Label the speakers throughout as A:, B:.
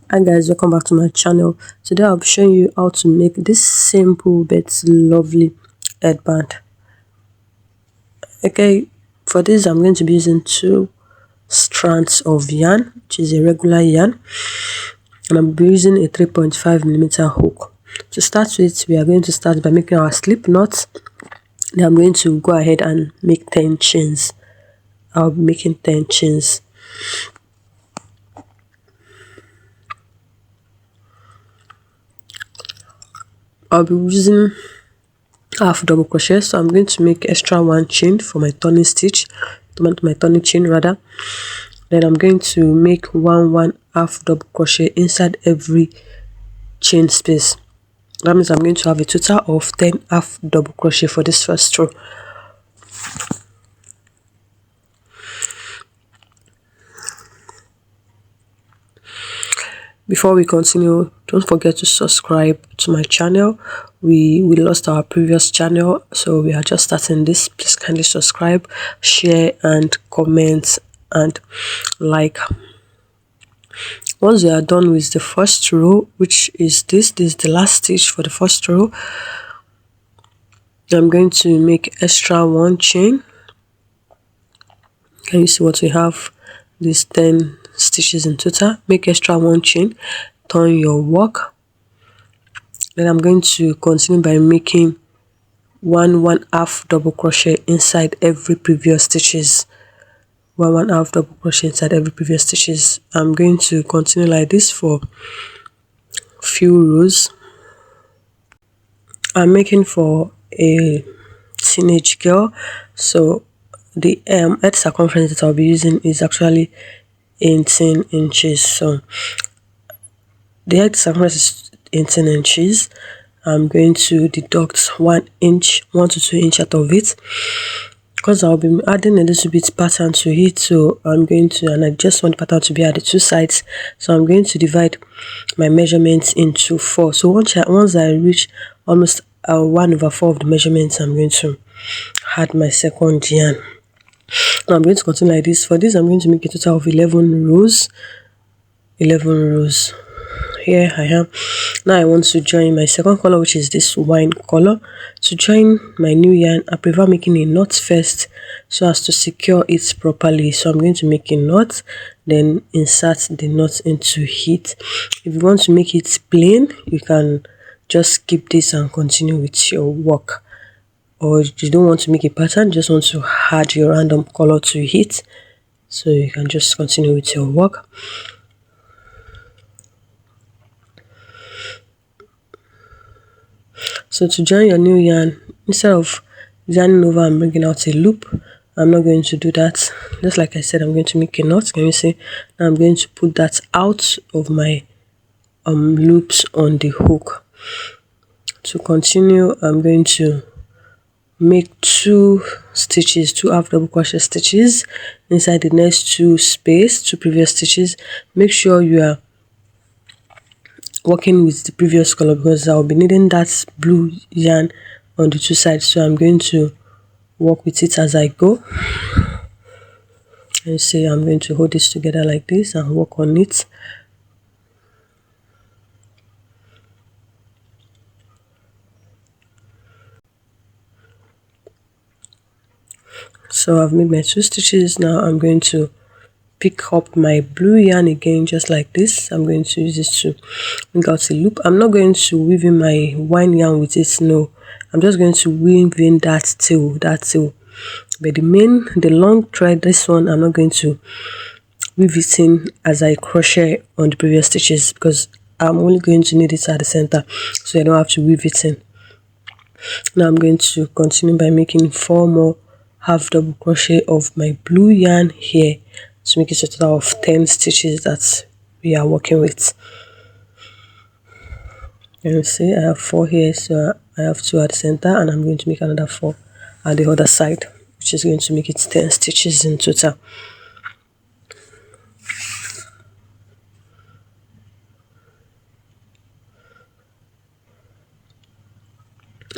A: Hi guys, welcome back to my channel. Today I'll be showing you how to make this simple but lovely headband. Okay, for this I'm going to be using 2 strands of yarn, which is a regular yarn, and I'm using a 3.5mm hook. To start with, we are going to start by making our slip knot. Then I'm going to go ahead and make 10 chains. I'll be making 10 chains. I'll be using half double crochet, so I'm going to make extra 1 chain for my turning stitch, my turning chain rather. Then I'm going to make 1 half double crochet inside every chain space. That means I'm going to have a total of 10 half double crochet for this first row. Before we continue, don't forget to subscribe to my channel. We lost our previous channel, so we are just starting this. Please kindly subscribe, share and comment and like. Once you are done with the first row, which is this is the last stitch for the first row, I'm going to make extra 1 chain. Can you see what we have? These 10 stitches in total. Make extra 1 chain, turn your work. Then I'm going to continue by making 1 half double crochet inside every previous stitches. 1 half double crochet inside every previous stitches. I'm going to continue like this for few rows. I'm making for a teenage girl, so the head circumference that I'll be using is actually 18 inches. So the head circumference is 18 inches. I'm going to deduct 1 to 2 inch out of it, because I'll be adding a little bit pattern to it. So I'm going to, and I just want the pattern to be at the 2 sides, so I'm going to divide my measurements into 4. So once I reach almost 1/4 of the measurements, I'm going to add my second yarn. Now I'm going to continue like this. For this, I'm going to make a total of 11 rows. 11 rows. Here I am. Now I want to join my second color, which is this wine color. To join my new yarn, I prefer making a knot first so as to secure it properly. So I'm going to make a knot, then insert the knot into it. If you want to make it plain, you can just skip this and continue with your work. Or if you don't want to make a pattern, just want to add your random color to it, so you can just continue with your work. So to join your new yarn, instead of yarning over and bringing out a loop, I'm not going to do that. Just like I said, I'm going to make a knot. Can you see? Now I'm going to put that out of my loops on the hook. To continue, I'm going to make 2 stitches, 2 half double crochet stitches inside the next 2 previous stitches. Make sure you are working with the previous color, because I'll be needing that blue yarn on the 2 sides, so I'm going to work with it as I go. And see, I'm going to hold this together like this and work on it. So I've made my 2 stitches. Now I'm going to pick up my blue yarn again, just like this. I'm going to use this to make out a loop. I'm not going to weave in my wine yarn with it, no. I'm just going to weave in that tail. But the long thread, this one, I'm not going to weave it in as I crochet on the previous stitches, because I'm only going to need it at the center, so I don't have to weave it in. Now I'm going to continue by making 4 more half double crochet of my blue yarn here, to make it a total of 10 stitches that we are working with. You see, I have 4 here, so I have 2 at the center, and I'm going to make another 4 at the other side, which is going to make it 10 stitches in total.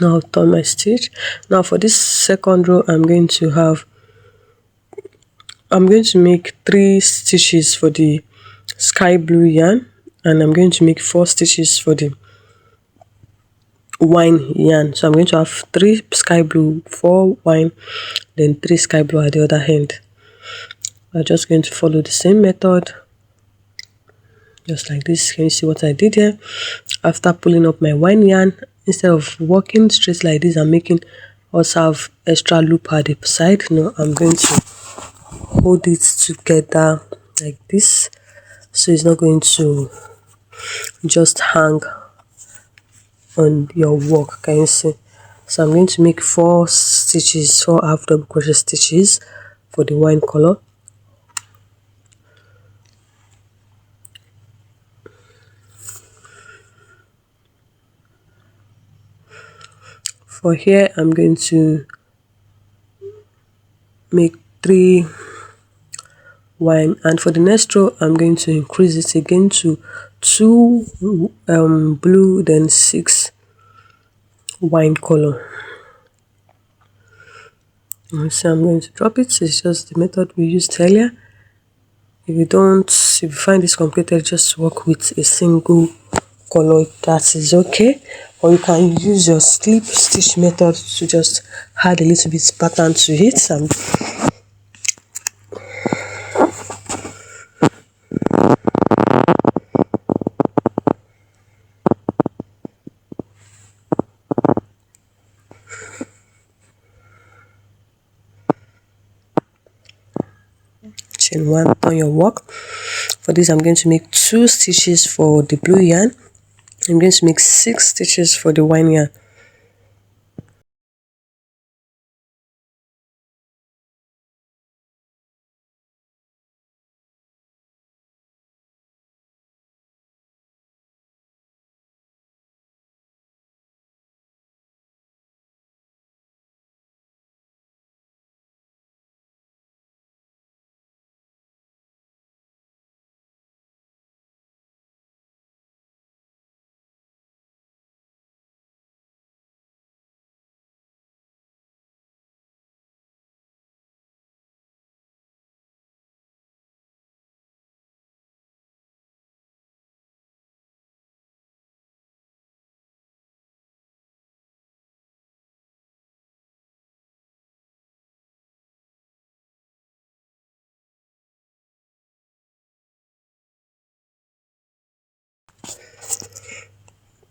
A: Now I'll turn my stitch. Now for this second row, I'm going to make 3 stitches for the sky blue yarn. and I'm going to make 4 stitches for the wine yarn. So I'm going to have 3 sky blue, 4 wine, then 3 sky blue at the other end. I'm just going to follow the same method, just like this. Can you see what I did here? After pulling up my wine yarn, instead of walking straight like this, I'm making also have extra loop at the side. No, I'm going to hold it together like this, so it's not going to just hang on your work. Can you see? So I'm going to make 4 stitches, 4 half double crochet stitches for the wine color. For here, I'm going to make 3 wine, and for the next row I'm going to increase it again to 2 blue, then 6 wine color. So I'm going to drop it. It's just the method we used earlier. If you find this complicated, just work with a single color, that is okay. Or you can use your slip stitch method to just add a little bit pattern to it. Chain 1 on your work. For this, I'm going to make 2 stitches for the blue yarn. I'm going to make 6 stitches for the wine yarn.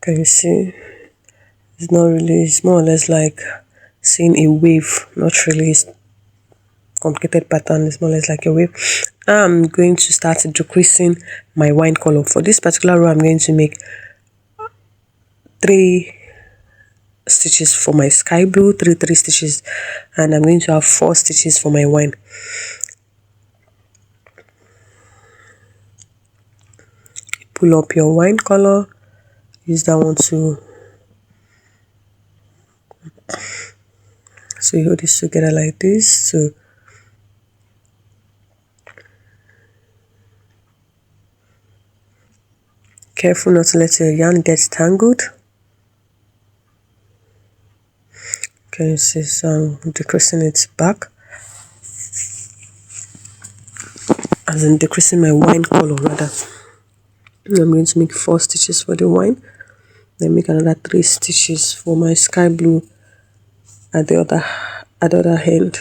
A: Can you see? It's not really, it's more or less like seeing a wave, not really complicated pattern. It's more or less like a wave. Now I'm going to start decreasing my wine color. For this particular row, I'm going to make 3 stitches for my sky blue, 3 stitches, and I'm going to have 4 stitches for my wine. Pull up your wine color, use that one to, so you hold this together like this. So careful not to let your yarn get tangled. Can you see? So I'm decreasing it back, as in decreasing my wine color rather. I'm going to make 4 stitches for the wine, then make another 3 stitches for my sky blue at the other end.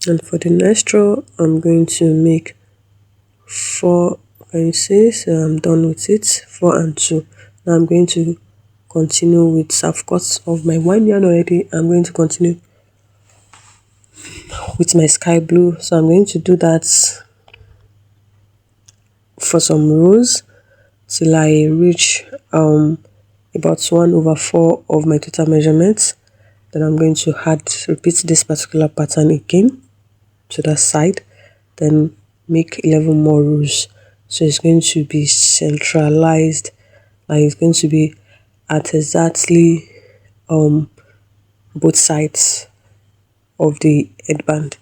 A: And for the next row, I'm going to make 4. Can you see? So I'm done with it. 4 and 2. Now I'm going to continue with, I've cut off my wine yarn already. I'm going to continue with my sky blue. So I'm going to do that for some rows till I reach a about 1/4 of my total measurements. Then I'm going to repeat this particular pattern again to that side, then make 11 more rows. So it's going to be centralized, like it's going to be at exactly both sides of the headband.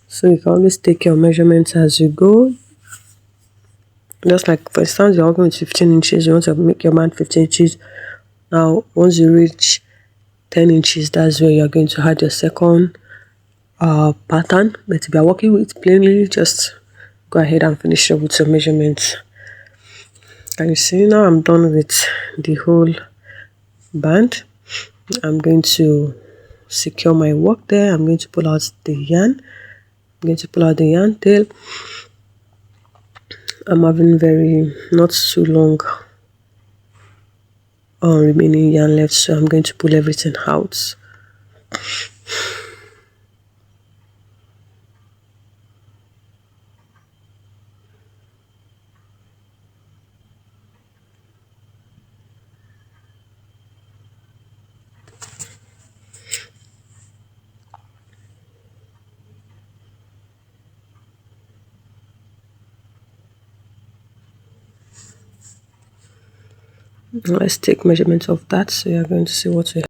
A: So you can always take your measurements as you go. Just like for instance, you're working with 15 inches, you want to make your band 15 inches. Now, once you reach 10 inches, that's where you're going to add your second pattern. But if you're working with plainly, just go ahead and finish up with your measurements. Can you see now I'm done with the whole band? I'm going to secure my work there. I'm going to pull out the yarn. I'm going to pull out the yarn tail. I'm having not too long remaining yarn left, so I'm going to pull everything out. Let's take measurements of that, so you're going to see what we have.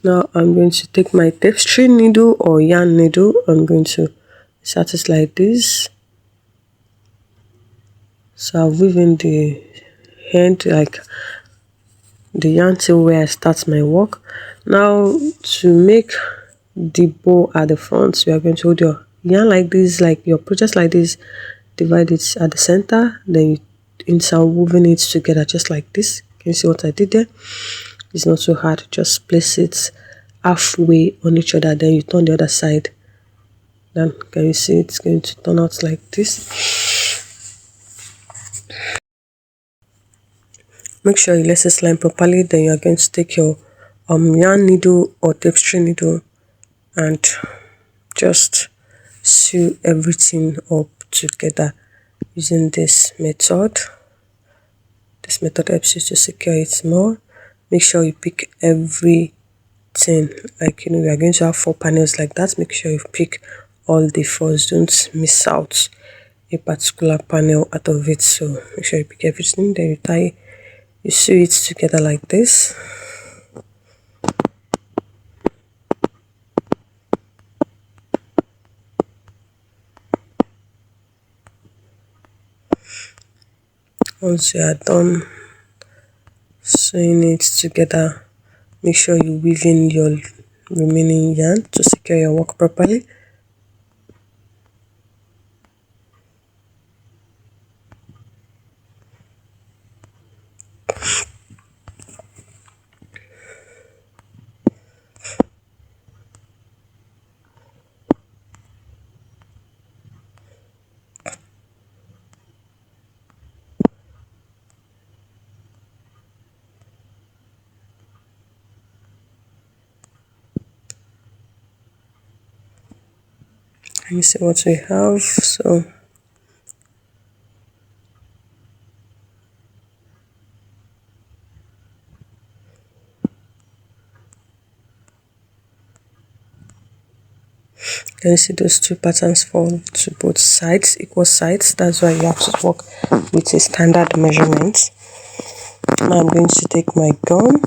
A: Now I'm going to take my tapestry needle or yarn needle. I'm going to start it like this. So I'll weave in the end, like the yarn tail where I start my work. Now to make the bow at the front, you are going to hold your yarn like this, like your just like this, divide it at the center, then you insert weaving it together just like this. Can you see what I did there? It's not so hard. Just place it halfway on each other, then you turn the other side. Then can you see it's going to turn out like this? Make sure you lace this line properly. Then you are going to take your yarn needle or tapestry needle and just sew everything up together using this method. This method helps you to secure it more. Make sure you pick everything, like we are going to have 4 panels like that. Make sure you pick all the 4s. Don't miss out a particular panel out of it. So make sure you pick everything, then you sew it together like this. Once you are done sewing it together, make sure you weave in your remaining yarn to secure your work properly. Let me see what we have. So can you see those 2 patterns fall to both sides, equal sides? That's why you have to work with a standard measurement. Now I'm going to take my gum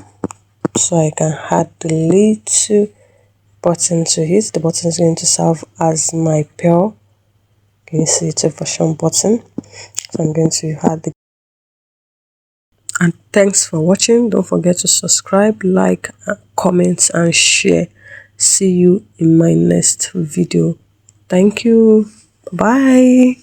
A: so I can add the little button to it. The button is going to serve as my pearl. Can you see it's a version button? So I'm going to add the. And thanks for watching. Don't forget to subscribe, like, comment and share. See you in my next video. Thank you. Bye.